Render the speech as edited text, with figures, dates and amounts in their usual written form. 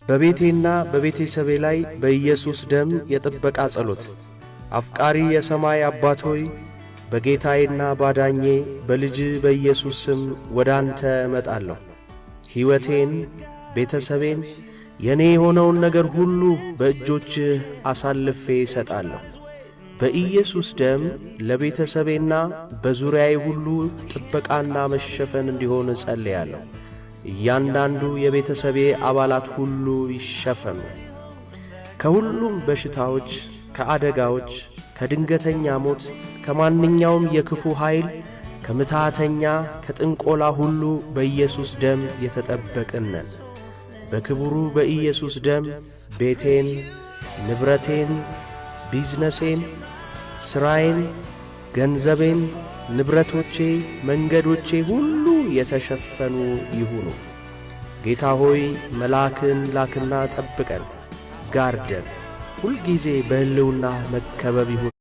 በቤቴና በቤተሰቤ ላይ በኢየሱስ ደም የጥበቃ ጸሎት። አፍቃሪ የሰማይ አባት ሆይ በጌታዬና ባዳኜ በልጅ በኢየሱስ ስም ወደ አንተ እመጣለሁ። ሕይወቴን፣ ቤተሰቤን፣ የኔ የሆነውን ነገር ሁሉ በእጆችህ አሳልፌ እሰጣለሁ። በኢየሱስ ደም ለቤተሰቤና በዙሪያዬ ሁሉ ጥበቃና መሸፈን እንዲሆን እጸልያለሁ። እያንዳንዱ የቤተሰቤ አባላት ሁሉ ይሸፈኑ። ከሁሉም በሽታዎች፣ ከአደጋዎች፣ ከድንገተኛ ሞት፣ ከማንኛውም የክፉ ኃይል፣ ከምትሃተኛ፣ ከጥንቆላ ሁሉ በኢየሱስ ደም የተጠበቅን ነን። በክቡሩ በኢየሱስ ደም ቤቴን፣ ንብረቴን፣ ቢዝነሴን፣ ሥራዬን፣ ገንዘቤን፣ ንብረቶቼ፣ መንገዶቼ ሁሉ የተሸፈኑ ይሁኑ። ጌታ ሆይ መልአክን ላክና ጠብቀን፣ ጋርደን። ሁልጊዜ በሕልውና መከበብ ይሁን።